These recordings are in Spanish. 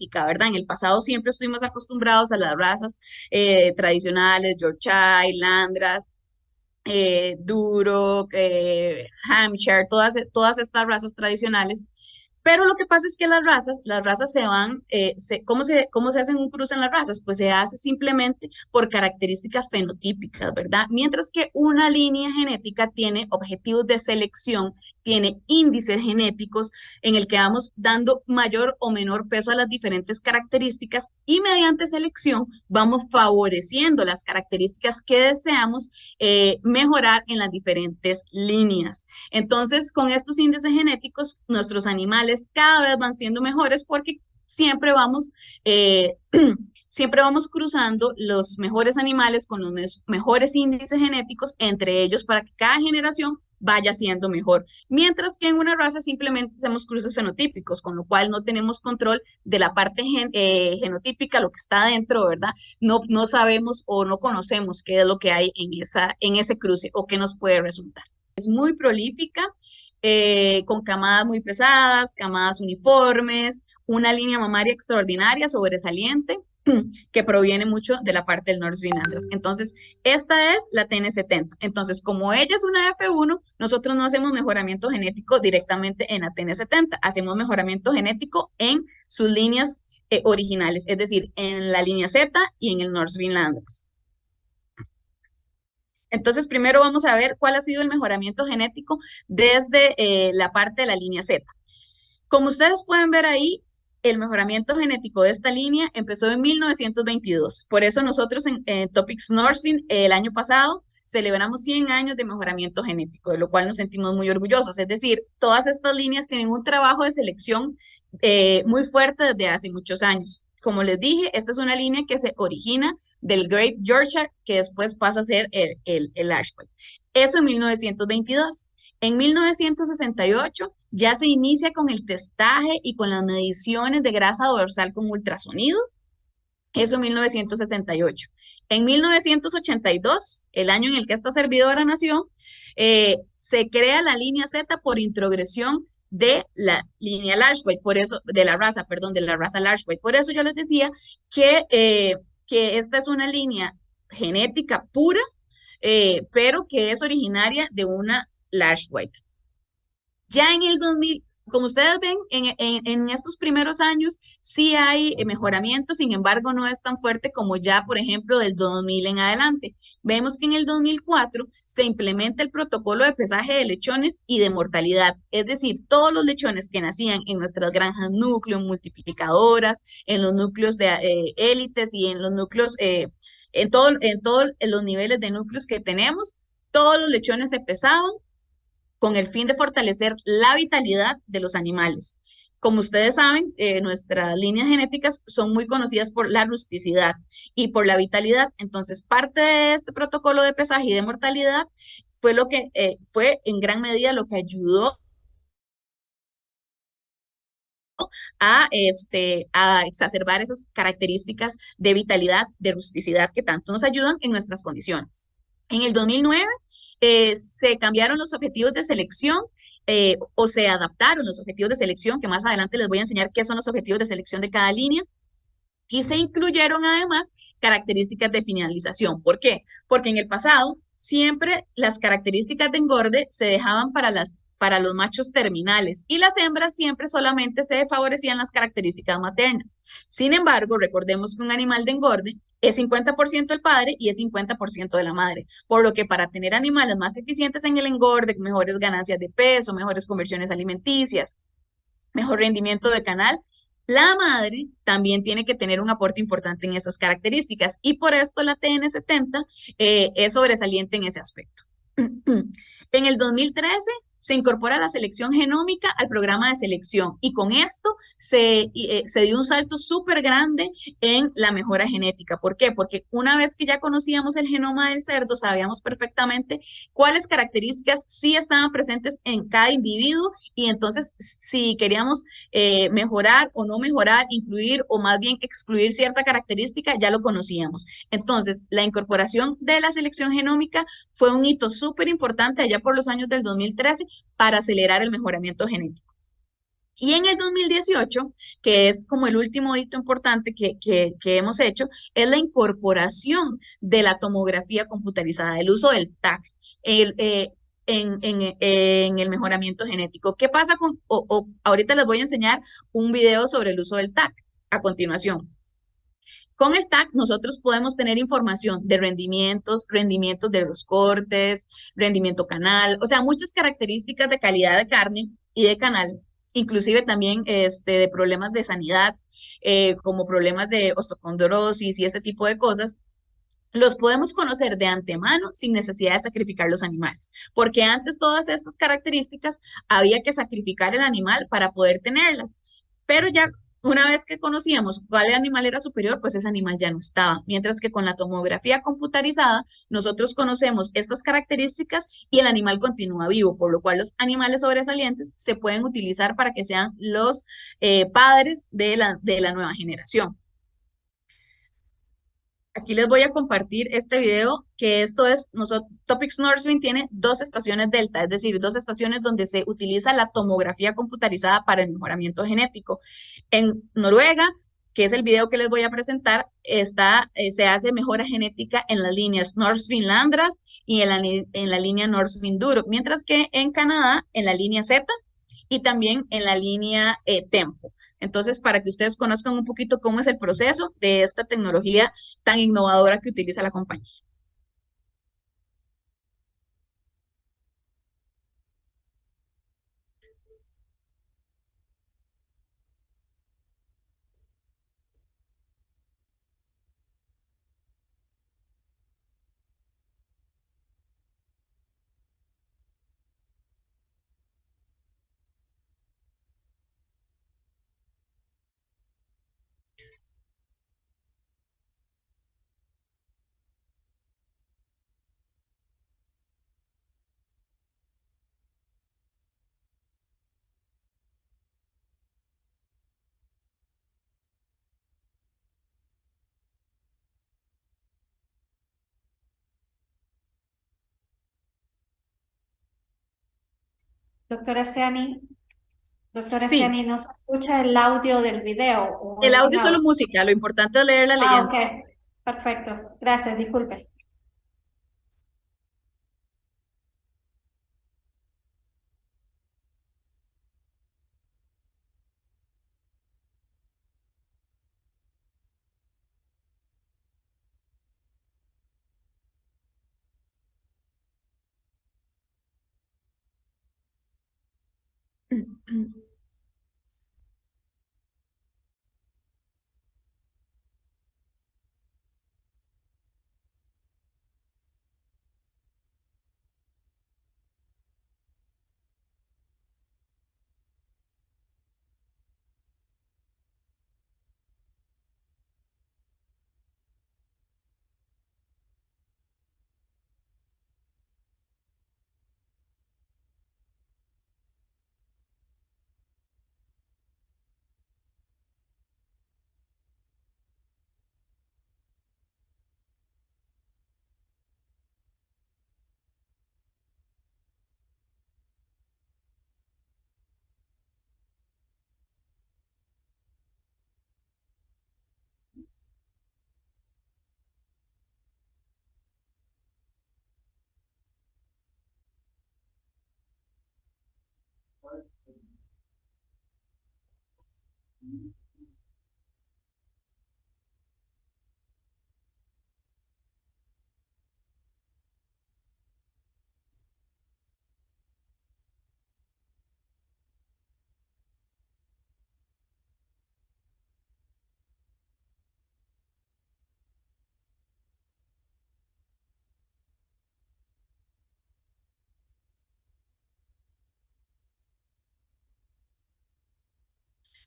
genética, ¿verdad? En el pasado siempre estuvimos acostumbrados a las razas tradicionales, Yorkshire, Landras, Duro, Hampshire, todas estas razas tradicionales. Pero lo que pasa es que las razas se van, ¿cómo se hace un cruce en las razas? Pues se hace simplemente por características fenotípicas, ¿verdad? Mientras que una línea genética tiene objetivos de selección, tiene índices genéticos en el que vamos dando mayor o menor peso a las diferentes características y mediante selección vamos favoreciendo las características que deseamos mejorar en las diferentes líneas. Entonces, con estos índices genéticos, nuestros animales cada vez van siendo mejores porque siempre vamos, eh, siempre vamos cruzando los mejores animales con los mejores índices genéticos entre ellos para que cada generación vaya siendo mejor. Mientras que en una raza simplemente hacemos cruces fenotípicos, con lo cual no tenemos control de la parte genotípica, lo que está adentro, ¿verdad? No sabemos o no conocemos qué es lo que hay en ese cruce o qué nos puede resultar. Es muy prolífica, con camadas muy pesadas, camadas uniformes, una línea mamaria extraordinaria, sobresaliente, que proviene mucho de la parte del North Greenlanders. Entonces, esta es la TN70. Entonces, como ella es una F1, nosotros no hacemos mejoramiento genético directamente en la TN70, hacemos mejoramiento genético en sus líneas originales, es decir, en la línea Z y en el North Greenlanders. Entonces, primero vamos a ver cuál ha sido el mejoramiento genético desde la parte de la línea Z. Como ustedes pueden ver ahí, el mejoramiento genético de esta línea empezó en 1922. Por eso nosotros en Topics Northwind el año pasado celebramos 100 años de mejoramiento genético, de lo cual nos sentimos muy orgullosos. Es decir, todas estas líneas tienen un trabajo de selección muy fuerte desde hace muchos años. Como les dije, esta es una línea que se origina del Great Yorkshire, que después pasa a ser el Ashway. Eso en 1922. En 1968 ya se inicia con el testaje y con las mediciones de grasa dorsal con ultrasonido. Eso en 1968. En 1982, el año en el que esta servidora nació, se crea la línea Z por introgresión de la línea Large por eso, de la raza, perdón, de la raza Large. Por eso yo les decía que esta es una línea genética pura, pero que es originaria de una Large White. Ya en el 2000, como ustedes ven, en estos primeros años sí hay mejoramiento, sin embargo no es tan fuerte como ya, por ejemplo, del 2000 en adelante. Vemos que en el 2004 se implementa el protocolo de pesaje de lechones y de mortalidad, es decir, todos los lechones que nacían en nuestras granjas núcleo, multiplicadoras, en los núcleos de élites y en los núcleos, en todos los niveles de núcleos que tenemos, todos los lechones se pesaban con el fin de fortalecer la vitalidad de los animales. Como ustedes saben, nuestras líneas genéticas son muy conocidas por la rusticidad y por la vitalidad. Entonces, parte de este protocolo de pesaje y de mortalidad fue lo que fue en gran medida lo que ayudó a exacerbar esas características de vitalidad, de rusticidad que tanto nos ayudan en nuestras condiciones. En el 2009 se cambiaron los objetivos de selección o se adaptaron los objetivos de selección, que más adelante les voy a enseñar qué son los objetivos de selección de cada línea. Y se incluyeron además características de finalización. ¿Por qué? Porque en el pasado siempre las características de engorde se dejaban para los machos terminales y las hembras siempre solamente se favorecían las características maternas. Sin embargo, recordemos que un animal de engorde es 50% el padre y es 50% de la madre, por lo que para tener animales más eficientes en el engorde, mejores ganancias de peso, mejores conversiones alimenticias, mejor rendimiento de canal, la madre también tiene que tener un aporte importante en estas características y por esto la TN70 es sobresaliente en ese aspecto. En el 2013 se incorpora la selección genómica al programa de selección y con esto se dio un salto súper grande en la mejora genética. ¿Por qué? Porque una vez que ya conocíamos el genoma del cerdo, sabíamos perfectamente cuáles características sí estaban presentes en cada individuo y entonces si queríamos mejorar o no mejorar, incluir o más bien excluir cierta característica, ya lo conocíamos. Entonces, la incorporación de la selección genómica fue un hito súper importante allá por los años del 2013 para acelerar el mejoramiento genético. Y en el 2018, que es como el último hito importante que hemos hecho, es la incorporación de la tomografía computarizada, el uso del TAC el, en el mejoramiento genético. ¿Qué pasa o ahorita les voy a enseñar un video sobre el uso del TAC a continuación? Con el TAC nosotros podemos tener información de rendimientos, rendimientos de los cortes, rendimiento canal, o sea, muchas características de calidad de carne y de canal, inclusive también de problemas de sanidad, como problemas de osteocondrosis y ese tipo de cosas, los podemos conocer de antemano sin necesidad de sacrificar los animales, porque antes todas estas características había que sacrificar el animal para poder tenerlas, pero ya una vez que conocíamos cuál animal era superior, pues ese animal ya no estaba, mientras que con la tomografía computarizada nosotros conocemos estas características y el animal continúa vivo, por lo cual los animales sobresalientes se pueden utilizar para que sean los padres de la nueva generación. Aquí les voy a compartir este video, que esto es, Topics Norsvin tiene dos estaciones delta, es decir, dos estaciones donde se utiliza la tomografía computarizada para el mejoramiento genético. En Noruega, que es el video que les voy a presentar, se hace mejora genética en las líneas Norsvin Landras y en la línea Norsvin Duro, mientras que en Canadá, en la línea Z y también en la línea Tempo. Entonces, para que ustedes conozcan un poquito cómo es el proceso de esta tecnología tan innovadora que utiliza la compañía. Doctora Ciani, doctora Sí, Ciani, ¿no se escucha el audio del video o el es sin audio es solo audio? música, lo importante es leer la Ah, leyenda. ok, perfecto. Gracias, disculpe.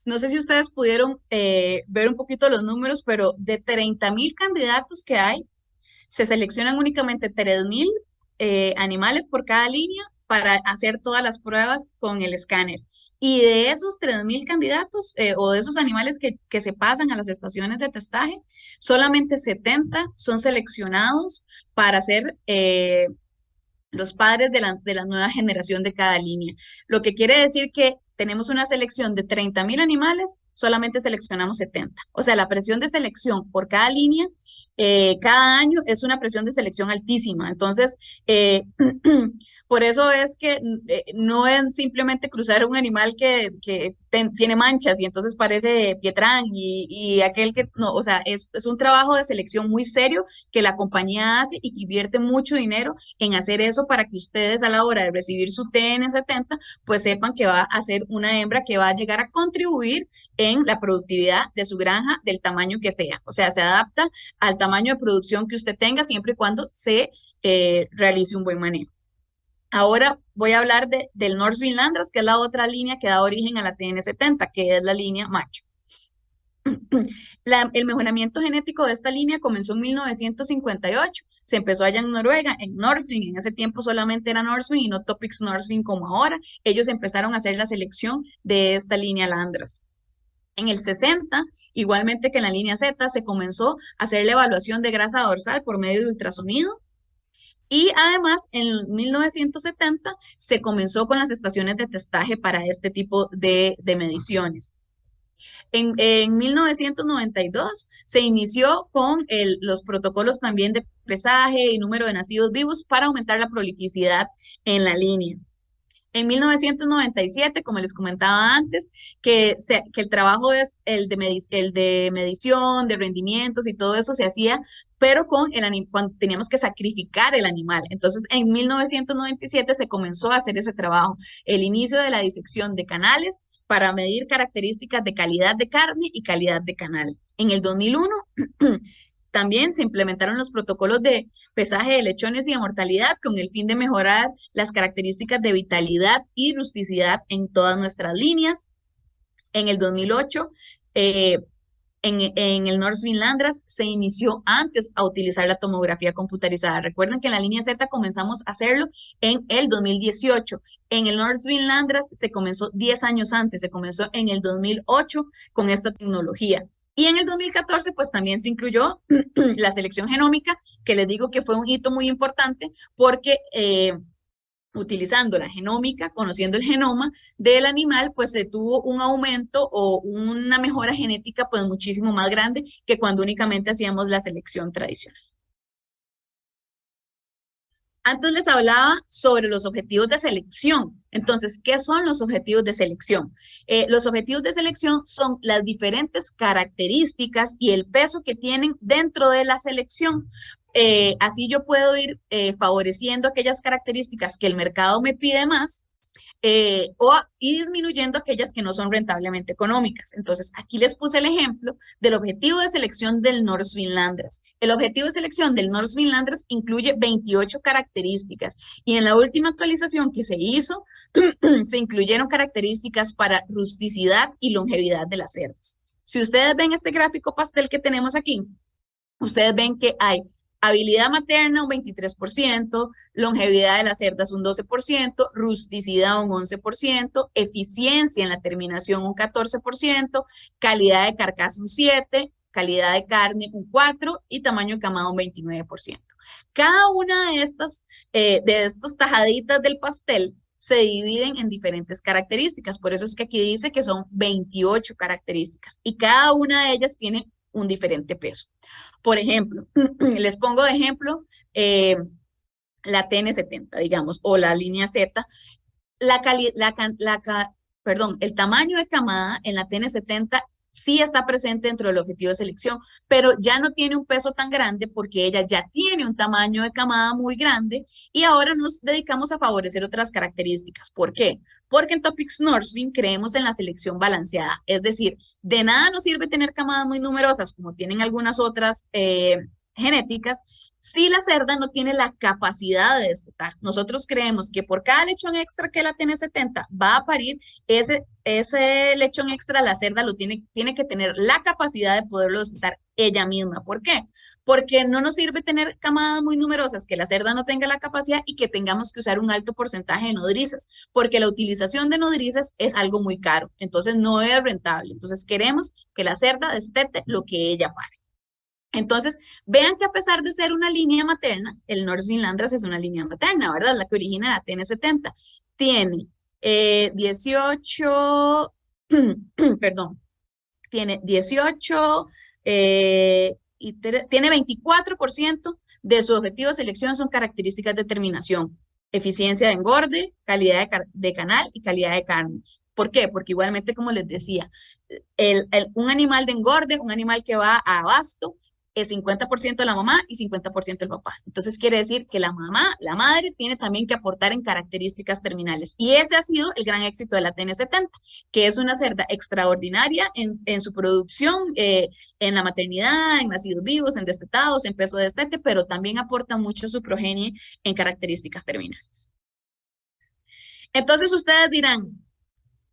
No sé si ustedes pudieron ver un poquito los números, pero de 30.000 candidatos que hay, se seleccionan únicamente 3.000 animales por cada línea para hacer todas las pruebas con el escáner. Y de esos 3.000 candidatos o de esos animales que se pasan a las estaciones de testaje, solamente 70 son seleccionados para ser los padres de la nueva generación de cada línea. Lo que quiere decir que tenemos una selección de 30.000 animales, solamente seleccionamos 70. O sea, la presión de selección por cada línea, cada año es una presión de selección altísima. Entonces, por eso es que no es simplemente cruzar un animal que tiene manchas y entonces parece Pietrán y aquel que, no, o sea, es un trabajo de selección muy serio que la compañía hace y que invierte mucho dinero en hacer eso para que ustedes a la hora de recibir su TN70, pues sepan que va a ser una hembra que va a llegar a contribuir en la productividad de su granja del tamaño que sea. O sea, se adapta al tamaño de producción que usted tenga siempre y cuando se realice un buen manejo. Ahora voy a hablar del Northern Landras, que es la otra línea que da origen a la TN70, que es la línea macho. El mejoramiento genético de esta línea comenzó en 1958. Se empezó allá en Noruega, en Northwind. En ese tiempo solamente era Northwind y no Topics Northwind como ahora. Ellos empezaron a hacer la selección de esta línea Landras. En el 60, igualmente que en la línea Z, se comenzó a hacer la evaluación de grasa dorsal por medio de ultrasonido. Y además, en 1970 se comenzó con las estaciones de testaje para este tipo de mediciones. En 1992 se inició con los protocolos también de pesaje y número de nacidos vivos para aumentar la prolificidad en la línea. En 1997, como les comentaba antes, que el trabajo es el de medición, de rendimientos y todo eso se hacía, pero cuando teníamos que sacrificar el animal. Entonces, en 1997 se comenzó a hacer ese trabajo, el inicio de la disección de canales para medir características de calidad de carne y calidad de canal. En el 2001 también se implementaron los protocolos de pesaje de lechones y de mortalidad con el fin de mejorar las características de vitalidad y rusticidad en todas nuestras líneas. En el 2008, en el Northwind Landras se inició antes a utilizar la tomografía computarizada. Recuerden que en la línea Z comenzamos a hacerlo en el 2018. En el Northwind Landras se comenzó 10 años antes, se comenzó en el 2008 con esta tecnología. Y en el 2014, pues también se incluyó la selección genómica, que les digo que fue un hito muy importante porque utilizando la genómica, conociendo el genoma del animal, pues se tuvo un aumento o una mejora genética pues muchísimo más grande que cuando únicamente hacíamos la selección tradicional. Antes les hablaba sobre los objetivos de selección. Entonces, ¿qué son los objetivos de selección? Los objetivos de selección son las diferentes características y el peso que tienen dentro de la selección. Así yo puedo ir favoreciendo aquellas características que el mercado me pide más y disminuyendo aquellas que no son rentablemente económicas. Entonces, aquí les puse el ejemplo del objetivo de selección del Northwind Landras. El objetivo de selección del Northwind Landras incluye 28 características y en la última actualización que se hizo, se incluyeron características para rusticidad y longevidad de las cerdas. Si ustedes ven este gráfico pastel que tenemos aquí, ustedes ven que hay habilidad materna un 23%, longevidad de las cerdas un 12%, rusticidad un 11%, eficiencia en la terminación un 14%, calidad de carcasa un 7%, calidad de carne un 4% y tamaño de camada un 29%. Cada una de estos tajaditas del pastel se dividen en diferentes características, por eso es que aquí dice que son 28 características y cada una de ellas tiene un diferente peso. Por ejemplo, les pongo de ejemplo la TN70, digamos, o la línea Z. El tamaño de camada en la TN70 sí está presente dentro del objetivo de selección, pero ya no tiene un peso tan grande porque ella ya tiene un tamaño de camada muy grande y ahora nos dedicamos a favorecer otras características. ¿Por qué? Porque en Topics Northwind creemos en la selección balanceada, es decir, de nada nos sirve tener camadas muy numerosas como tienen algunas otras genéticas, si la cerda no tiene la capacidad de destetar. Nosotros creemos que por cada lechón extra que la TN70 va a parir, ese lechón extra la cerda tiene que tener la capacidad de poderlo destetar ella misma. ¿Por qué? Porque no nos sirve tener camadas muy numerosas, que la cerda no tenga la capacidad y que tengamos que usar un alto porcentaje de nodrizas, porque la utilización de nodrizas es algo muy caro, entonces no es rentable. Entonces queremos que la cerda destete lo que ella pare. Entonces, vean que a pesar de ser una línea materna, el Northwind Landras es una línea materna, ¿verdad? La que origina la TN70. Tiene 18, perdón, tiene 18 tiene 24% de su objetivo de selección son características de terminación, eficiencia de engorde, calidad de canal y calidad de carne. ¿Por qué? Porque igualmente, como les decía, un animal de engorde, un animal que va a abasto, es 50% la mamá y 50% el papá. Entonces quiere decir que la mamá, la madre, tiene también que aportar en características terminales. Y ese ha sido el gran éxito de la TN70, que es una cerda extraordinaria en su producción, en la maternidad, en nacidos vivos, en destetados, en peso de destete, pero también aporta mucho su progenie en características terminales. Entonces ustedes dirán,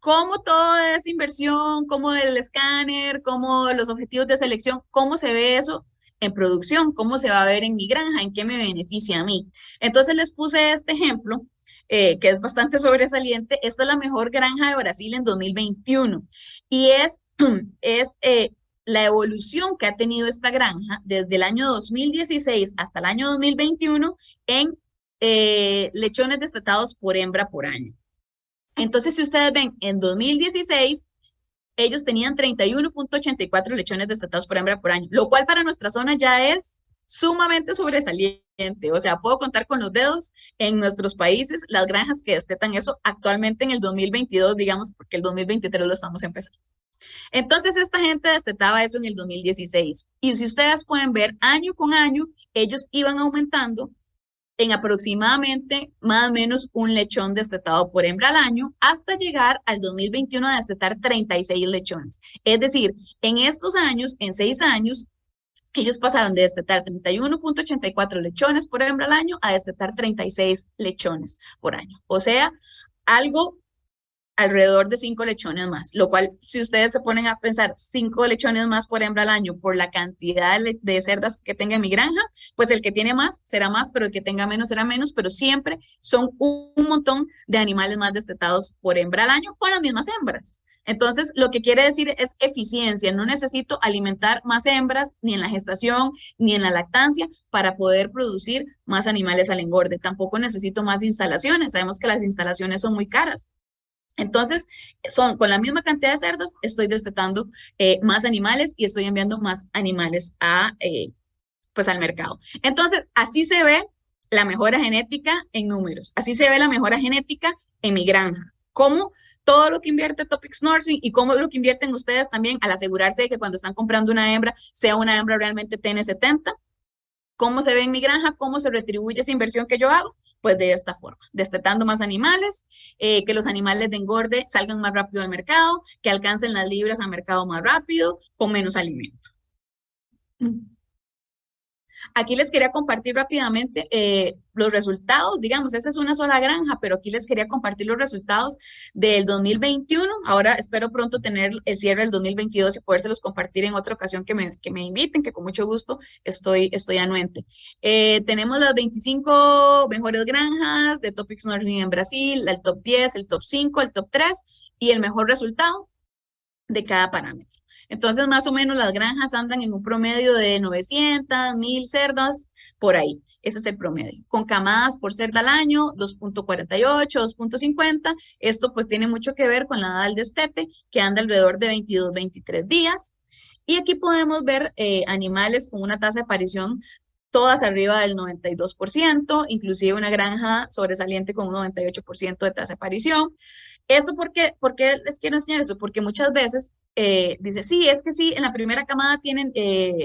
cómo toda esa inversión, cómo el escáner, cómo los objetivos de selección, cómo se ve eso en producción, cómo se va a ver en mi granja, en qué me beneficia a mí. Entonces les puse este ejemplo, que es bastante sobresaliente. Esta es la mejor granja de Brasil en 2021 y es la evolución que ha tenido esta granja desde el año 2016 hasta el año 2021 en lechones destetados por hembra por año. Entonces, si ustedes ven, en 2016, ellos tenían 31.84 lechones destetados por hembra por año, lo cual para nuestra zona ya es sumamente sobresaliente. O sea, puedo contar con los dedos en nuestros países las granjas que destetan eso actualmente en el 2022, digamos, porque el 2023 lo estamos empezando. Entonces, esta gente destetaba eso en el 2016. Y si ustedes pueden ver, año con año, ellos iban aumentando en aproximadamente más o menos un lechón destetado por hembra al año, hasta llegar al 2021 a destetar 36 lechones. Es decir, en estos años, en 6 años, ellos pasaron de destetar 31.84 lechones por hembra al año a destetar 36 lechones por año. O sea, algo alrededor de 5 lechones más, lo cual, si ustedes se ponen a pensar 5 lechones más por hembra al año por la cantidad de cerdas que tenga en mi granja, pues el que tiene más será más, pero el que tenga menos será menos, pero siempre son un montón de animales más destetados por hembra al año con las mismas hembras. Entonces, lo que quiere decir es eficiencia. No necesito alimentar más hembras ni en la gestación ni en la lactancia para poder producir más animales al engorde. Tampoco necesito más instalaciones. Sabemos que las instalaciones son muy caras. Entonces, con la misma cantidad de cerdos, estoy destetando más animales y estoy enviando más animales pues al mercado. Entonces, así se ve la mejora genética en números. Así se ve la mejora genética en mi granja. Cómo todo lo que invierte Topics Nursing y cómo lo que invierten ustedes también al asegurarse de que cuando están comprando una hembra, sea una hembra realmente TN70. ¿Cómo se ve en mi granja? ¿Cómo se retribuye esa inversión que yo hago? Pues de esta forma, destetando más animales, que los animales de engorde salgan más rápido al mercado, que alcancen las libras al mercado más rápido, con menos alimento. Aquí les quería compartir rápidamente los resultados, digamos, esa es una sola granja, pero aquí les quería compartir los resultados del 2021. Ahora espero pronto tener el cierre del 2022 y podérselos compartir en otra ocasión que me inviten, que con mucho gusto estoy anuente. Tenemos las 25 mejores granjas de Topics Nursing en Brasil, el top 10, el top 5, el top 3 y el mejor resultado de cada parámetro. Entonces, más o menos las granjas andan en un promedio de 900, 1000 cerdas, por ahí. Ese es el promedio. Con camadas por cerda al año, 2.48, 2.50. Esto pues tiene mucho que ver con la edad del destete, que anda alrededor de 22, 23 días. Y aquí podemos ver animales con una tasa de aparición todas arriba del 92%, inclusive una granja sobresaliente con un 98% de tasa de aparición. ¿Esto por qué les quiero enseñar eso? Porque muchas veces dice, sí, es que sí, en la primera camada tienen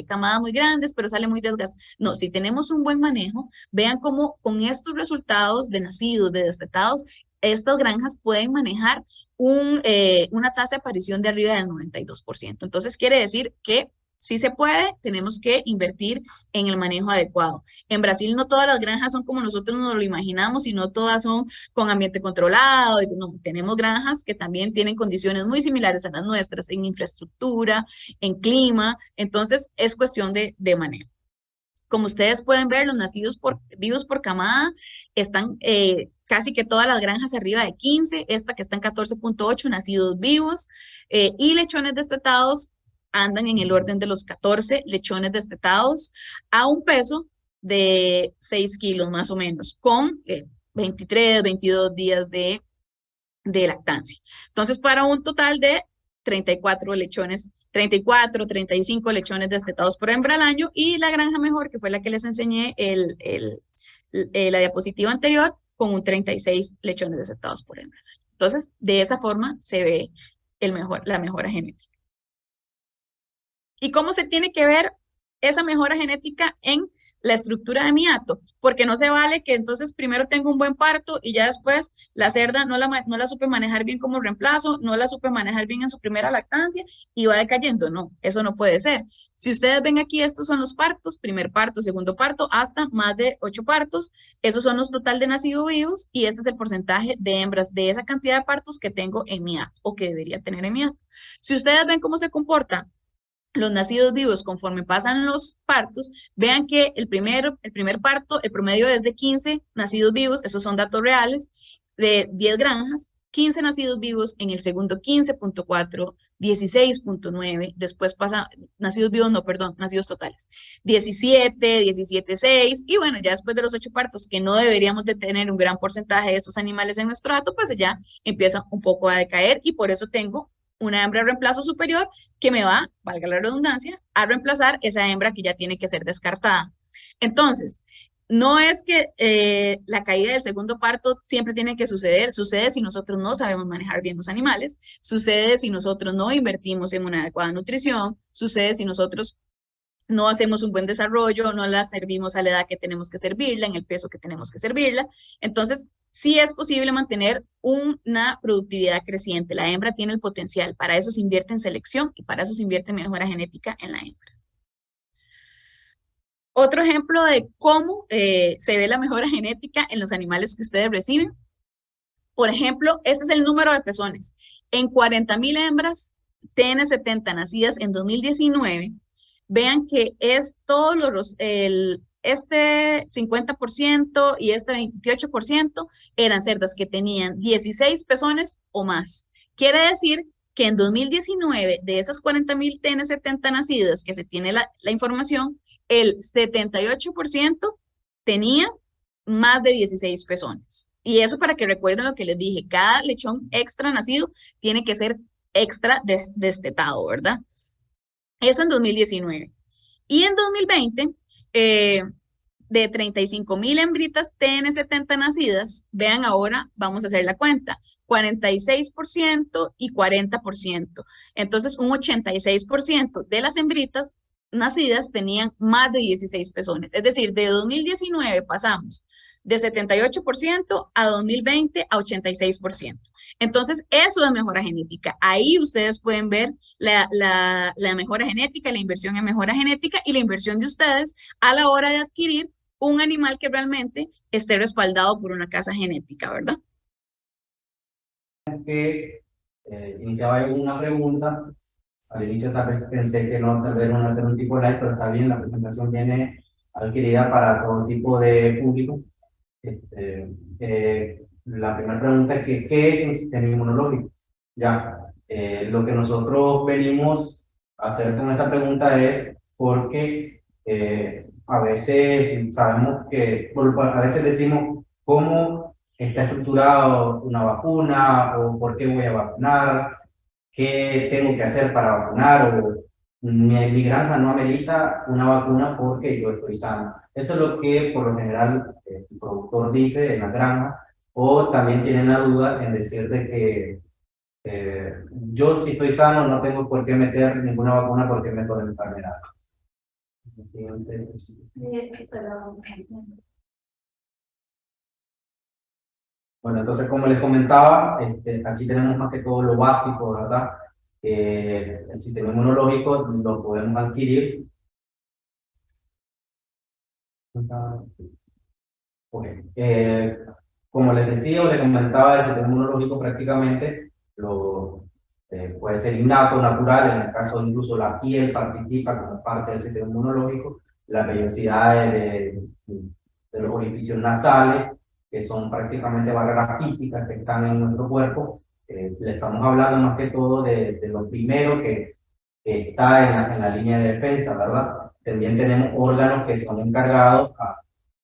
camadas muy grandes, pero sale muy desgastada. No, si tenemos un buen manejo, vean cómo con estos resultados de nacidos, de destetados, estas granjas pueden manejar una tasa de aparición de arriba del 92%. Entonces quiere decir que sí se puede, tenemos que invertir en el manejo adecuado. En Brasil no todas las granjas son como nosotros nos lo imaginamos, sino todas son con ambiente controlado. No, tenemos granjas que también tienen condiciones muy similares a las nuestras en infraestructura, en clima, entonces es cuestión de manejo. Como ustedes pueden ver, los nacidos vivos por camada están casi que todas las granjas arriba de 15, esta que está en 14.8, nacidos vivos, y lechones destetados andan en el orden de los 14 lechones destetados a un peso de 6 kilos más o menos, con 23, 22 días de de lactancia. Entonces, para un total de 34 lechones, 34, 35 lechones destetados por hembra al año, y la granja mejor, que fue la que les enseñé la diapositiva anterior, con un 36 lechones destetados por hembra al año. Entonces, de esa forma se ve la mejora genética. ¿Y cómo se tiene que ver esa mejora genética en la estructura de mi hato? Porque no se vale que entonces primero tengo un buen parto y ya después la cerda no la supe manejar bien como reemplazo, no la supe manejar bien en su primera lactancia y va decayendo. No, eso no puede ser. Si ustedes ven aquí, estos son los partos: primer parto, segundo parto, hasta más de 8 partos. Esos son los total de nacidos vivos y este es el porcentaje de hembras de esa cantidad de partos que tengo en mi hato o que debería tener en mi hato. Si ustedes ven cómo se comporta los nacidos vivos conforme pasan los partos, vean que el primer parto, el promedio es de 15 nacidos vivos, esos son datos reales, de 10 granjas, 15 nacidos vivos, en el segundo 15.4, 16.9, después pasa, nacidos vivos, no, perdón, nacidos totales, 17, 17.6, y bueno, ya después de los 8 partos, que no deberíamos de tener un gran porcentaje de estos animales en nuestro hato, pues ya empieza un poco a decaer, y por eso tengo una hembra de reemplazo superior que me va, valga la redundancia, a reemplazar esa hembra que ya tiene que ser descartada. Entonces, no es que la caída del segundo parto siempre tiene que suceder, sucede si nosotros no sabemos manejar bien los animales, sucede si nosotros no invertimos en una adecuada nutrición, sucede si nosotros no hacemos un buen desarrollo, no la servimos a la edad que tenemos que servirla, en el peso que tenemos que servirla. Entonces, sí es posible mantener una productividad creciente. La hembra tiene el potencial, para eso se invierte en selección y para eso se invierte en mejora genética en la hembra. Otro ejemplo de cómo se ve la mejora genética en los animales que ustedes reciben. Por ejemplo, este es el número de pezones. En 40,000 hembras TN70 nacidas en 2019, vean que es este 50% y este 28% eran cerdas que tenían 16 pezones o más. Quiere decir que en 2019, de esas 40,000 TN70 nacidas que se tiene la información, el 78% tenía más de 16 pezones. Y eso para que recuerden lo que les dije, cada lechón extra nacido tiene que ser extra destetado, ¿verdad? Eso en 2019. Y en 2020, de 35,000 hembritas TN70 nacidas, vean ahora, vamos a hacer la cuenta, 46% y 40%. Entonces, un 86% de las hembritas nacidas tenían más de 16 pezones. Es decir, de 2019 pasamos de 78% a 2020 a 86%. Entonces, eso es mejora genética. Ahí ustedes pueden ver la mejora genética, la inversión en mejora genética y la inversión de ustedes a la hora de adquirir un animal que realmente esté respaldado por una casa genética, ¿verdad? Que iniciaba yo una pregunta. Al inicio tal vez pensé que no, tal vez no hacer un tipo de live, pero está bien, la presentación viene adquirida para todo tipo de público. La primera pregunta es que, ¿qué es un sistema inmunológico? Ya, lo que nosotros venimos a hacer con esta pregunta es porque a veces sabemos que, a veces decimos cómo está estructurado una vacuna o por qué voy a vacunar, qué tengo que hacer para vacunar, o mi granja no amerita una vacuna porque yo estoy sano. Eso es lo que por lo general el productor dice en la granja, o también tienen la duda en decir de que yo si estoy sano no tengo por qué meter ninguna vacuna porque meto la enfermedad. Bueno, entonces como les comentaba, aquí tenemos más que todo lo básico, ¿verdad? El sistema inmunológico lo podemos adquirir. Okay. Como les decía o les comentaba, el sistema inmunológico prácticamente puede ser innato, natural, en el caso incluso la piel participa como parte del sistema inmunológico, las vellosidades de los orificios nasales, que son prácticamente barreras físicas que están en nuestro cuerpo. Le estamos hablando más que todo de lo primero que está en la línea de defensa, ¿verdad? También tenemos órganos que son encargados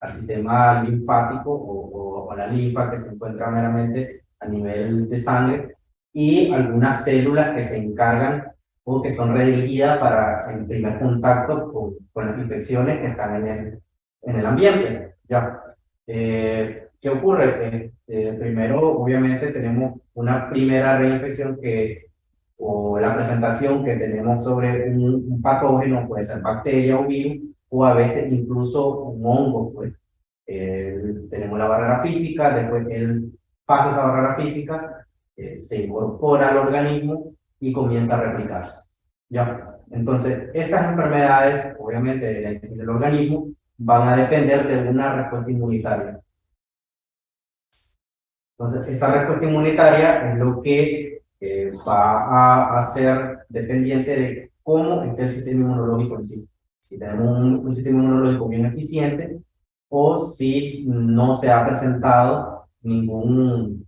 al sistema linfático o la linfa que se encuentra meramente a nivel de sangre y algunas células que se encargan o que son redirigidas para el primer contacto con las infecciones que están en el ambiente. Ya. ¿Qué ocurre? Primero, obviamente, tenemos una primera reinfección o la presentación que tenemos sobre un patógeno, puede ser bacteria o virus, o a veces incluso un hongo, pues. Tenemos la barrera física, después él pasa esa barrera física, se incorpora al organismo y comienza a replicarse. ¿Ya? Entonces, esas enfermedades, obviamente, del organismo, van a depender de una respuesta inmunitaria. Entonces, esa respuesta inmunitaria es lo que va a ser dependiente de cómo esté el sistema inmunológico en sí. Si tenemos un sistema inmunológico bien eficiente o si no se ha presentado ningún...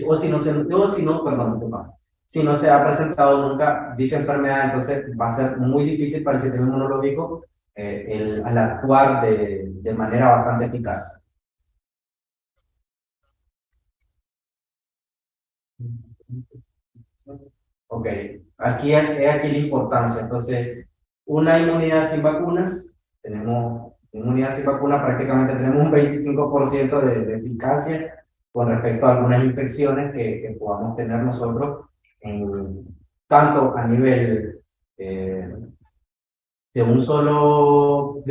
O si no se... O si no, perdón, disculpa. Si no se ha presentado nunca dicha enfermedad, entonces va a ser muy difícil para el sistema inmunológico al actuar de manera bastante eficaz. Ok, aquí es aquí la importancia. Entonces, una inmunidad sin vacunas, tenemos inmunidad sin vacunas, prácticamente tenemos un 25% de eficacia con respecto a algunas infecciones que podamos tener nosotros, tanto a nivel de un solo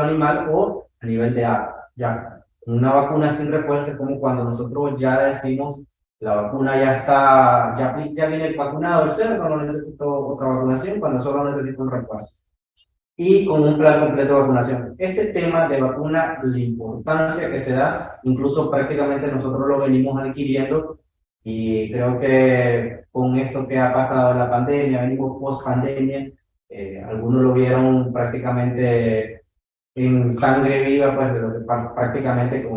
animal o a nivel de ave. Ya, una vacuna sin refuerzo es como cuando nosotros ya decimos la vacuna ya está, ya viene vacunado el cerdo, no necesito otra vacunación, cuando solo necesito un refuerzo. Y con un plan completo de vacunación. Este tema de vacuna, la importancia que se da, incluso prácticamente nosotros lo venimos adquiriendo y creo que con esto que ha pasado en la pandemia, venimos post pandemia, algunos lo vieron prácticamente en sangre viva, pues de lo que prácticamente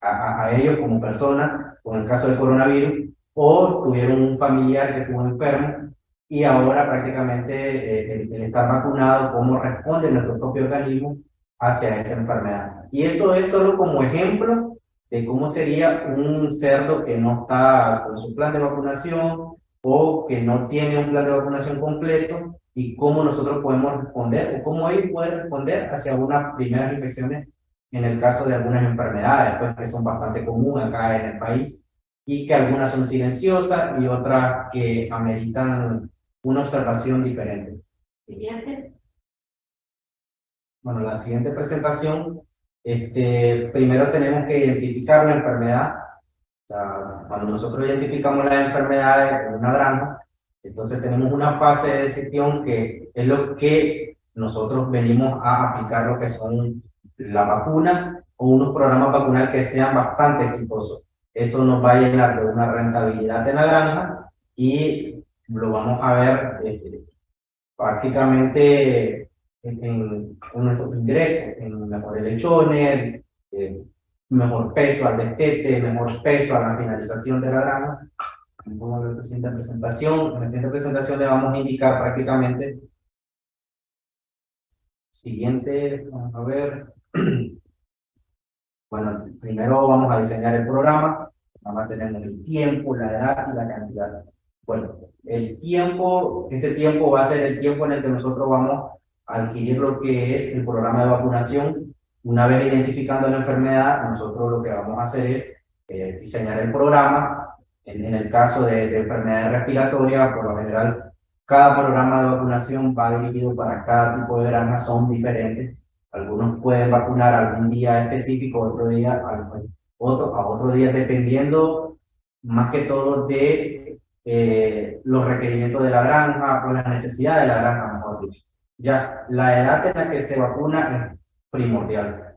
a ellos como personas, con el caso del coronavirus, o tuvieron un familiar que estuvo enfermo y ahora prácticamente el estar vacunado, cómo responde nuestro propio organismo hacia esa enfermedad. Y eso es solo como ejemplo de cómo sería un cerdo que no está con su plan de vacunación o que no tiene un plan de vacunación completo y cómo nosotros podemos responder o cómo ellos pueden responder hacia unas primeras infecciones en el caso de algunas enfermedades, pues que son bastante comunes acá en el país y que algunas son silenciosas y otras que ameritan una observación diferente. Siguiente. Bueno, la siguiente presentación, primero tenemos que identificar la enfermedad. O sea, cuando nosotros identificamos las enfermedades en una granja, entonces tenemos una fase de decisión que es lo que nosotros venimos a aplicar, lo que son las vacunas o unos programas vacunales que sean bastante exitosos. Eso nos va a llenar de una rentabilidad en la granja y lo vamos a ver prácticamente en nuestros ingresos, en mejores lechones, mejor peso al destete, mejor peso a la finalización de la granja. Como en la siguiente presentación le vamos a indicar prácticamente. Siguiente, vamos a ver. Bueno, primero vamos a diseñar el programa. Vamos a tener el tiempo, la edad y la cantidad. Bueno, el tiempo, este tiempo va a ser el tiempo en el que nosotros vamos a adquirir lo que es el programa de vacunación. Una vez identificando la enfermedad, nosotros lo que vamos a hacer es diseñar el programa. En el caso de enfermedades respiratorias, por lo general, cada programa de vacunación va dirigido para cada tipo de granja, son diferentes. Algunos pueden vacunar algún día específico, otro día, a otro día, dependiendo más que todo de los requerimientos de la granja o las necesidades de la granja, mejor dicho. Ya, la edad en la que se vacuna es primordial.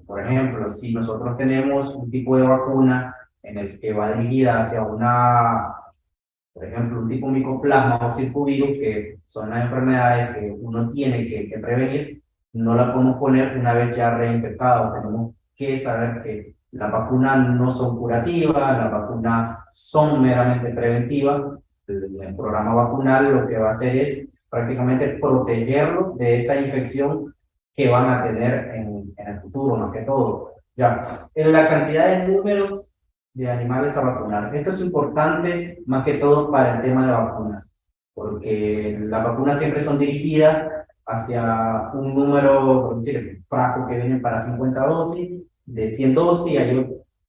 Por ejemplo, si nosotros tenemos un tipo de vacuna en el que va dirigida hacia por ejemplo, un tipo micoplasma o circovirus, que son las enfermedades que uno tiene que prevenir, no la podemos poner una vez ya reinfectado. Tenemos que saber que las vacunas no son curativas, las vacunas son meramente preventivas. El programa vacunal lo que va a hacer es prácticamente protegerlo de esa infección que van a tener en el futuro, más que todo. Ya, en la cantidad de números de animales a vacunar. Esto es importante más que todo para el tema de vacunas, porque las vacunas siempre son dirigidas hacia un número, por decir, frascos que vienen para 50 dosis, de 100 dosis,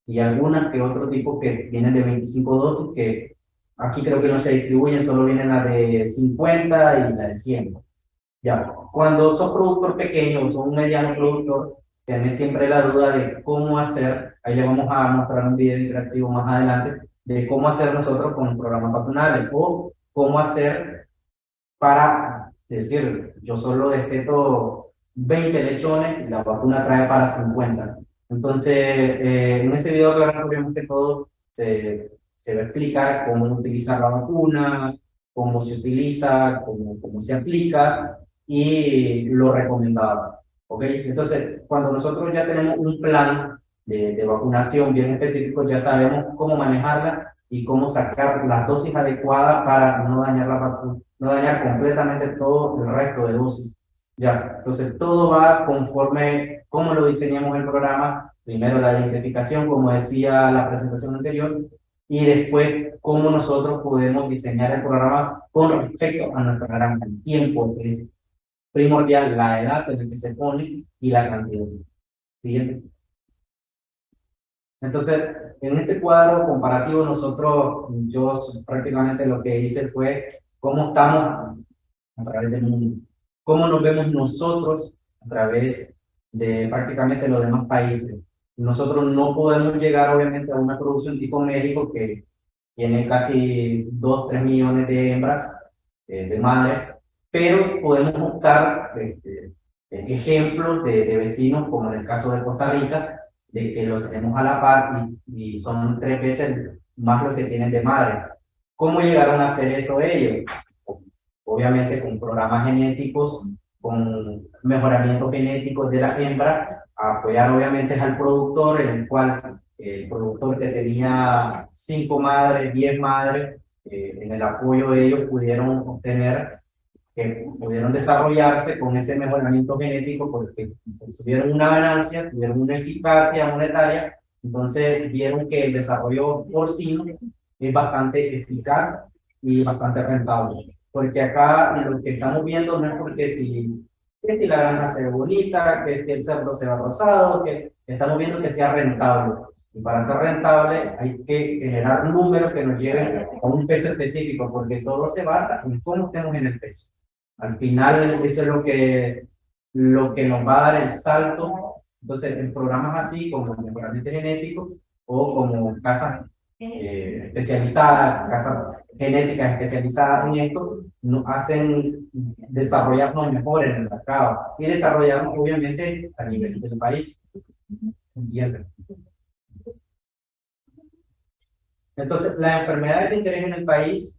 y algunas que otro tipo que vienen de 25 dosis, que aquí creo que no se distribuyen, solo vienen la de 50 y la de 100. Ya, cuando sos productor pequeño o sos un mediano productor, tenés siempre la duda de cómo hacer, ahí le vamos a mostrar un video interactivo más adelante, de cómo hacer nosotros con los programas vacunales o cómo hacer para decir, yo solo desteto 20 lechones y la vacuna trae para 50. Entonces, en ese video, claro, obviamente todo se va a explicar cómo utilizar la vacuna, cómo se utiliza, cómo se aplica y lo recomendado. ¿Ok? Entonces, cuando nosotros ya tenemos un plan de vacunación bien específico, ya sabemos cómo manejarla y cómo sacar las dosis adecuadas para no dañar la vacuna, no dañar completamente todo el resto de dosis. Ya, entonces todo va conforme cómo lo diseñamos el programa. Primero la identificación, como decía la presentación anterior, y después cómo nosotros podemos diseñar el programa con respecto a nuestra granja. El tiempo que es primordial, la edad en la que se pone y la cantidad. Siguiente. Entonces, en este cuadro comparativo, yo prácticamente lo que hice fue cómo estamos a través del mundo, cómo nos vemos nosotros a través de prácticamente los demás países. Nosotros no podemos llegar, obviamente, a una producción tipo México que tiene casi 2, 3 millones de hembras, de madres, pero podemos buscar ejemplos de vecinos, como en el caso de Costa Rica, de que lo tenemos a la par y son 3 veces más lo que tienen de madre. ¿Cómo llegaron a hacer eso ellos? Obviamente con programas genéticos, con mejoramientos genéticos de la hembra, apoyar obviamente al productor, en el cual el productor que tenía 5 madres, 10 madres, en el apoyo de ellos pudieron desarrollarse con ese mejoramiento genético porque tuvieron una ganancia, tuvieron una eficacia monetaria, entonces vieron que el desarrollo porcino es bastante eficaz y bastante rentable. Porque acá lo que estamos viendo no es que si la granja se ve bonita, que si el cerdo se va rosado, que estamos viendo que sea rentable. Y para ser rentable hay que generar números que nos lleven a un peso específico, porque todo se basa en cómo estemos en el peso. Al final, eso es lo que nos va a dar el salto. Entonces, en programas así como mejoramiento genético o como casas especializadas, casas genéticas especializadas en esto, nos hacen desarrollarnos mejor en el mercado y desarrollarnos, obviamente, a nivel del país. Siguiente. Entonces, las enfermedades de interés en el país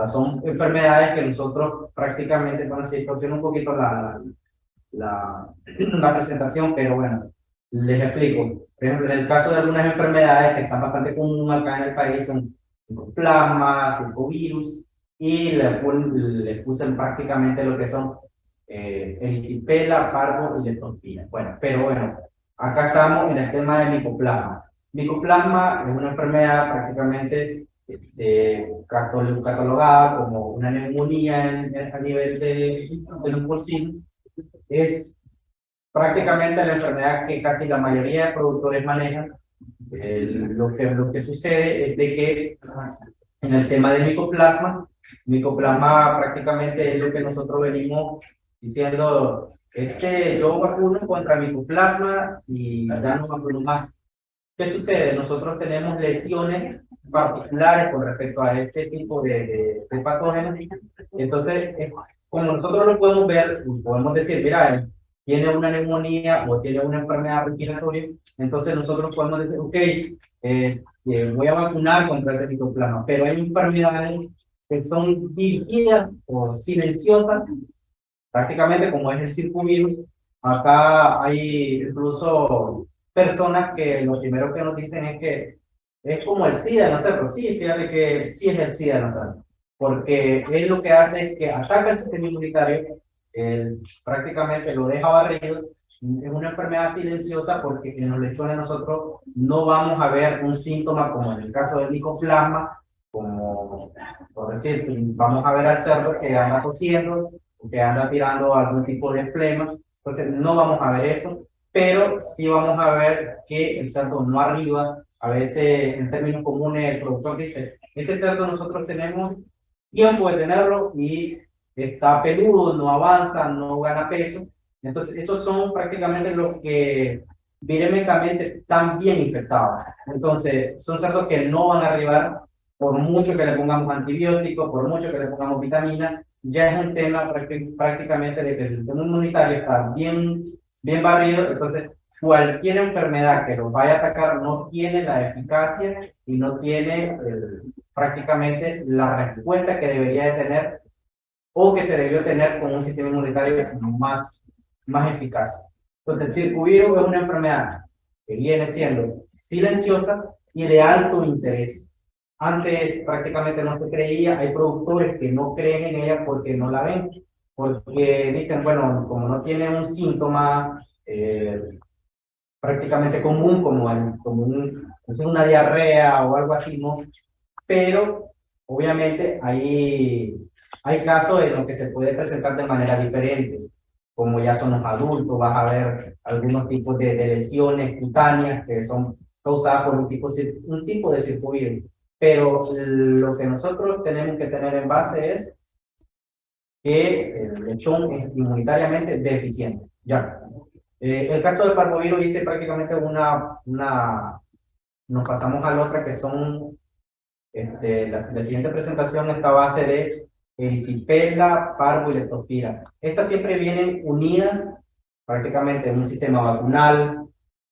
son enfermedades que nosotros prácticamente, bueno, se distorsiona un poquito la presentación, pero bueno, les explico. Por ejemplo, en el caso de algunas enfermedades que están bastante comunes acá en el país, son plasma, circovirus, y les puse prácticamente lo que son erisipela, parvo y leptospira. Bueno, pero bueno, acá estamos en el tema de micoplasma. Micoplasma es una enfermedad prácticamente catalogada como una neumonía a nivel de los porcinos. Es prácticamente la enfermedad que casi la mayoría de productores manejan. Lo que sucede es de que en el tema de micoplasma prácticamente es lo que nosotros venimos diciendo, yo vacuno contra micoplasma y ya no vacuno más. ¿Qué sucede? Nosotros tenemos lesiones particulares con respecto a este tipo de patógenos. Entonces, como nosotros lo podemos ver, podemos decir, mira, tiene una neumonía o tiene una enfermedad respiratoria, entonces nosotros podemos decir, ok, voy a vacunar contra este micoplasma, pero hay enfermedades que son dirigidas o silenciosas, prácticamente como es el circovirus. Acá hay incluso personas que lo primero que nos dicen es que es como el SIDA, no sé, pero sí, fíjate que sí es el SIDA, no sé, porque él lo que hace es que ataca el sistema inmunitario, prácticamente lo deja barrido Es una enfermedad silenciosa porque en los lechones nosotros no vamos a ver un síntoma como en el caso del micoplasma, como por decir, vamos a ver al cerdo que anda tosiendo, que anda tirando algún tipo de flema, entonces no vamos a ver eso, pero sí vamos a ver que el cerdo no arriba, a veces en términos comunes el productor dice, este cerdo nosotros tenemos tiempo de tenerlo y está peludo, no avanza, no gana peso, entonces esos son prácticamente los que virémicamente están bien infectados, entonces son cerdos que no van a arribar por mucho que le pongamos antibióticos, por mucho que le pongamos vitaminas, ya es un tema prácticamente de que el sistema inmunitario está bien barrido, entonces cualquier enfermedad que los vaya a atacar no tiene la eficacia y no tiene prácticamente la respuesta que debería de tener o que se debió tener con un sistema inmunitario más eficaz. Entonces el circovirus es una enfermedad que viene siendo silenciosa y de alto interés. Antes prácticamente no se creía, hay productores que no creen en ella porque no la ven, porque dicen, bueno, como no tiene un síntoma prácticamente común, como una diarrea o algo así, ¿no? Pero obviamente hay casos en los que se puede presentar de manera diferente, como ya son los adultos, vas a ver algunos tipos de lesiones cutáneas que son causadas por un tipo de circovirus. Pero lo que nosotros tenemos que tener en base es que el lechón es inmunitariamente deficiente. Ya. El caso del parvovirus dice prácticamente nos pasamos a la otra que son, la siguiente presentación está a base de erisipela, parvo y leptospira. Estas siempre vienen unidas prácticamente en un sistema vacunal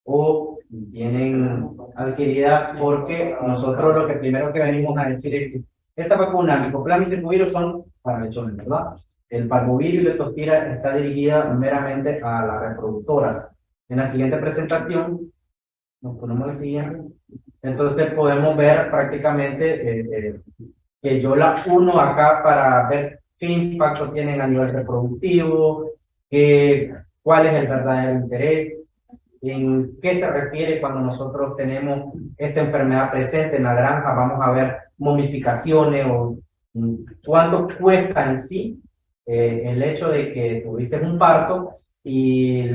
o vienen adquiridas porque nosotros lo que primero que venimos a decir es que esta vacuna, micoplasma y circovirus son para lechones, ¿verdad? El parvovirus y leptospira está dirigida meramente a las reproductoras. En la siguiente presentación, nos ponemos el siguiente, entonces podemos ver prácticamente que yo la uno acá para ver qué impacto tienen a nivel reproductivo, cuál es el verdadero interés, en qué se refiere cuando nosotros tenemos esta enfermedad presente en la granja, vamos a ver momificaciones o cuánto cuesta en sí el hecho de que tuviste un parto y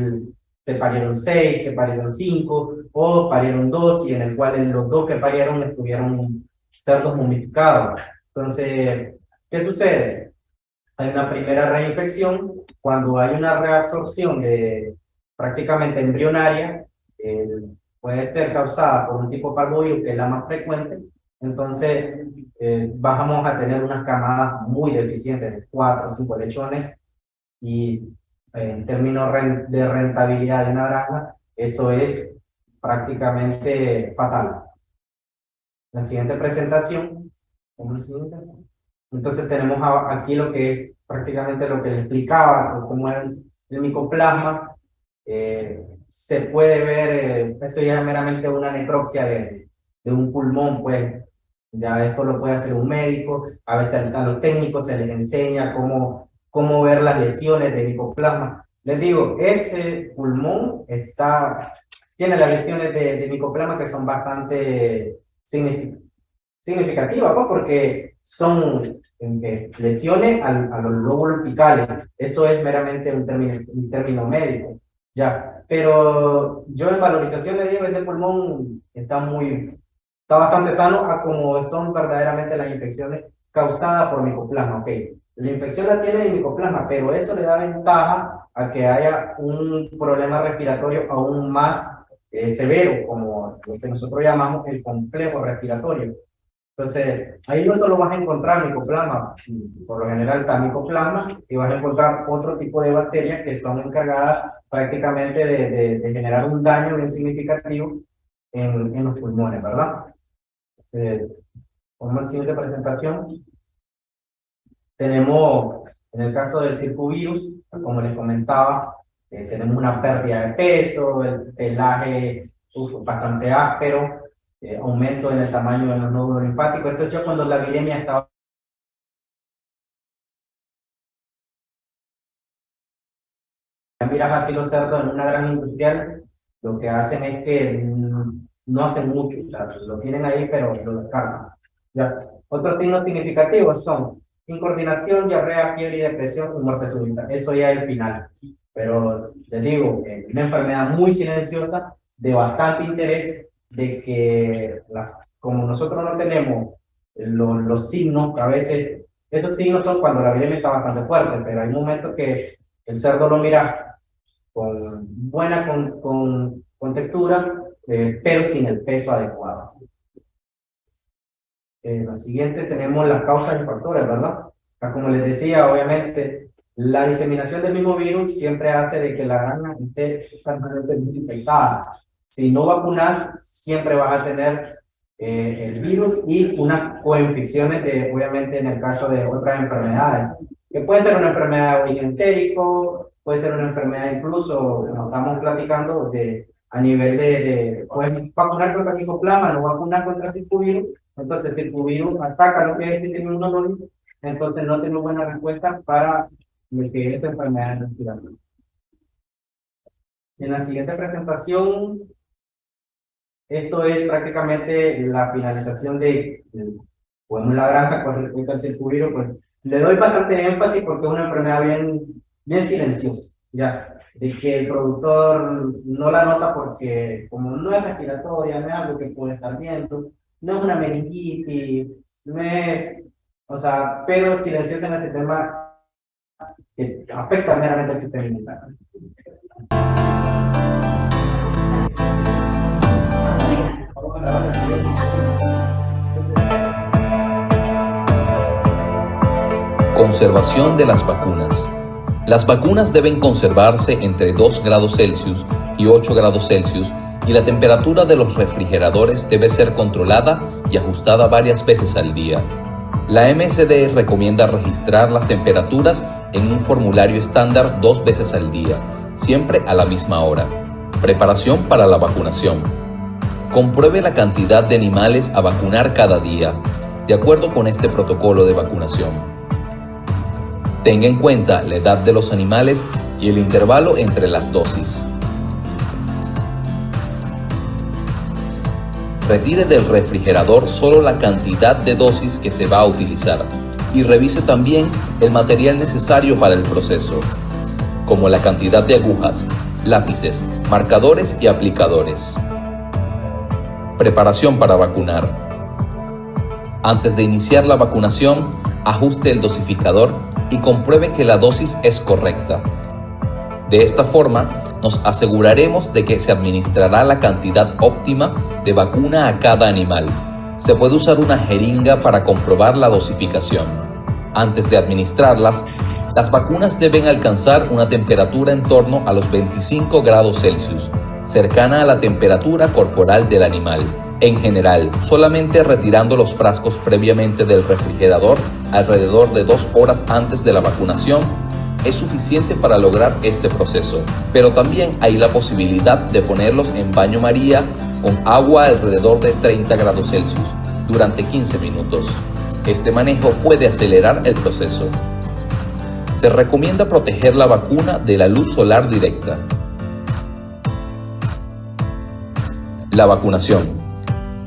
te parieron 6, te parieron 5 o parieron 2 y en el cual los 2 que parieron estuvieron cerdos momificados. Entonces, ¿qué sucede? Hay una primera reinfección, cuando hay una reabsorción prácticamente embrionaria, puede ser causada por un tipo parvovirus, que es la más frecuente, entonces vamos a tener unas camadas muy deficientes de 4 o 5 lechones y en términos de rentabilidad de una granja, eso es prácticamente fatal. La siguiente presentación, ¿cómo es la siguiente? Entonces tenemos aquí lo que es prácticamente lo que le explicaba, cómo es el micoplasma. Se puede ver, esto ya es meramente una necropsia de un pulmón, pues ya esto lo puede hacer un médico, a veces a los técnicos se les enseña cómo ver las lesiones de micoplasma. Les digo, ese pulmón tiene las lesiones de micoplasma que son bastante significativas, pues, porque son lesiones a los lóbulos picales. Eso es meramente un término médico. Ya, pero yo en valorización le digo, ese pulmón está bastante sano a como son verdaderamente las infecciones causadas por micoplasma. Ok, la infección la tiene de micoplasma, pero eso le da ventaja a que haya un problema respiratorio aún más severo, como lo que nosotros llamamos el complejo respiratorio. Entonces, ahí no solo vas a encontrar micoplasma, por lo general está micoplasma, y vas a encontrar otro tipo de bacterias que son encargadas prácticamente de generar un daño bien significativo en los pulmones, ¿verdad? Como en la siguiente presentación, tenemos, en el caso del circovirus, como les comentaba, tenemos una pérdida de peso, el pelaje bastante áspero, aumento en el tamaño de los nódulos linfáticos. Esto es ya cuando la viremia estaba miras así los cerdos en una granja industrial, lo que hacen es que no hacen mucho, o sea, lo tienen ahí, pero lo descargan. Ya. Otros signos significativos son incoordinación, diarrea, fiebre y depresión y muerte súbita. Eso ya es el final. Pero les digo, una enfermedad muy silenciosa, de bastante interés, de que como nosotros no tenemos los signos, a veces esos signos son cuando la viremia está bastante fuerte, pero hay momentos que el cerdo lo mira con buena con textura, pero sin el peso adecuado. La siguiente tenemos las causas y factores, ¿verdad? Como les decía, obviamente, la diseminación del mismo virus siempre hace de que la granja esté permanentemente infectada. Si no vacunas, siempre vas a tener el virus y unas coinfecciones, obviamente, en el caso de otras enfermedades. Que puede ser una enfermedad de origen entérico, puede ser una enfermedad incluso, como estamos platicando, a nivel puedes vacunar contra micoplasma, no vacunar contra circovirus. Entonces, si tu virus ataca lo que es el sistema inmunológico, entonces no tenemos buena respuesta para lo que es esta enfermedad respiratoria. En la siguiente presentación, esto es prácticamente la finalización de la granja con respecto al circovirus. Pues le doy bastante énfasis porque es una enfermedad bien silenciosa, ya, de que el productor no la nota porque como no es respiratoria, no es algo que puede estar viendo, no es una meningitis, no es, o sea, pero silenciosa en el sistema que afecta meramente al sistema inmunitario. Conservación de las vacunas. Las vacunas deben conservarse entre 2 grados Celsius y 8 grados Celsius y la temperatura de los refrigeradores debe ser controlada y ajustada varias veces al día. La MSD recomienda registrar las temperaturas en un formulario estándar 2 veces al día, siempre a la misma hora. Preparación para la vacunación. Compruebe la cantidad de animales a vacunar cada día, de acuerdo con este protocolo de vacunación. Tenga en cuenta la edad de los animales y el intervalo entre las dosis. Retire del refrigerador solo la cantidad de dosis que se va a utilizar y revise también el material necesario para el proceso, como la cantidad de agujas, lápices, marcadores y aplicadores. Preparación para vacunar. Antes de iniciar la vacunación, ajuste el dosificador y compruebe que la dosis es correcta. De esta forma, nos aseguraremos de que se administrará la cantidad óptima de vacuna a cada animal. Se puede usar una jeringa para comprobar la dosificación. Antes de administrarlas, las vacunas deben alcanzar una temperatura en torno a los 25 grados Celsius, cercana a la temperatura corporal del animal. En general, solamente retirando los frascos previamente del refrigerador alrededor de 2 horas antes de la vacunación es suficiente para lograr este proceso, pero también hay la posibilidad de ponerlos en baño María con agua alrededor de 30 grados Celsius durante 15 minutos. Este manejo puede acelerar el proceso. Se recomienda proteger la vacuna de la luz solar directa. La vacunación.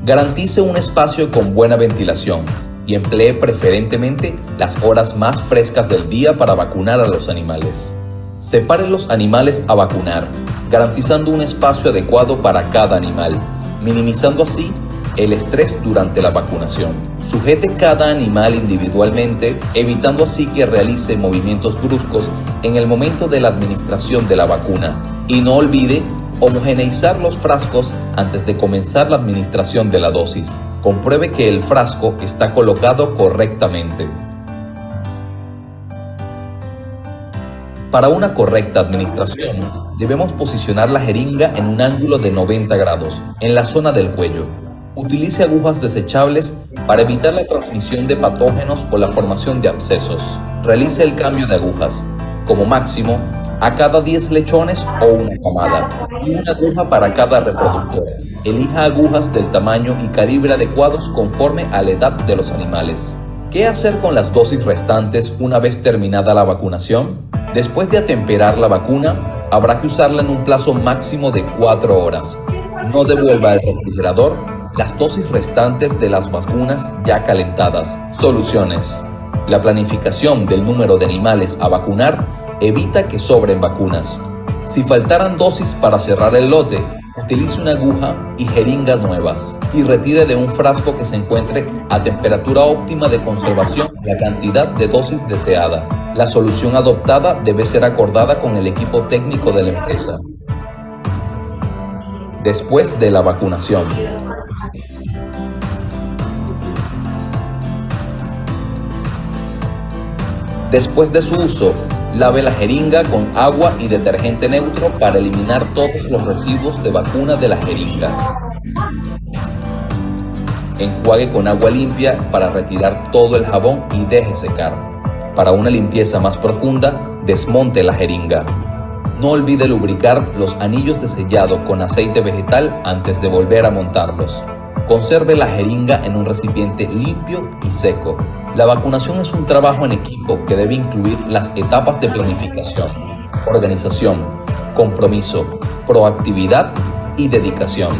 Garantice un espacio con buena ventilación y emplee preferentemente las horas más frescas del día para vacunar a los animales. Separe los animales a vacunar, garantizando un espacio adecuado para cada animal, minimizando así el estrés durante la vacunación. Sujete cada animal individualmente, evitando así que realice movimientos bruscos en el momento de la administración de la vacuna. Y no olvide homogeneizar los frascos antes de comenzar la administración de la dosis. Compruebe que el frasco está colocado correctamente. Para una correcta administración, debemos posicionar la jeringa en un ángulo de 90 grados, en la zona del cuello. Utilice agujas desechables para evitar la transmisión de patógenos o la formación de abscesos. Realice el cambio de agujas, como máximo, a cada 10 lechones o una camada, y una aguja para cada reproductor. Elija agujas del tamaño y calibre adecuados conforme a la edad de los animales. ¿Qué hacer con las dosis restantes una vez terminada la vacunación? Después de atemperar la vacuna, Habrá que usarla en un plazo máximo de 4 horas. No devuelva al refrigerador las dosis restantes de las vacunas ya calentadas. Soluciones. La planificación del número de animales a vacunar evita que sobren vacunas. Si faltaran dosis para cerrar el lote, utilice una aguja y jeringa nuevas y retire de un frasco que se encuentre a temperatura óptima de conservación la cantidad de dosis deseada. La solución adoptada debe ser acordada con el equipo técnico de la empresa. Después de la vacunación. Después de su uso, lave la jeringa con agua y detergente neutro para eliminar todos los residuos de vacuna de la jeringa. Enjuague con agua limpia para retirar todo el jabón y deje secar. Para una limpieza más profunda, desmonte la jeringa. No olvide lubricar los anillos de sellado con aceite vegetal antes de volver a montarlos. Conserve la jeringa en un recipiente limpio y seco. La vacunación es un trabajo en equipo que debe incluir las etapas de planificación, organización, compromiso, proactividad y dedicación.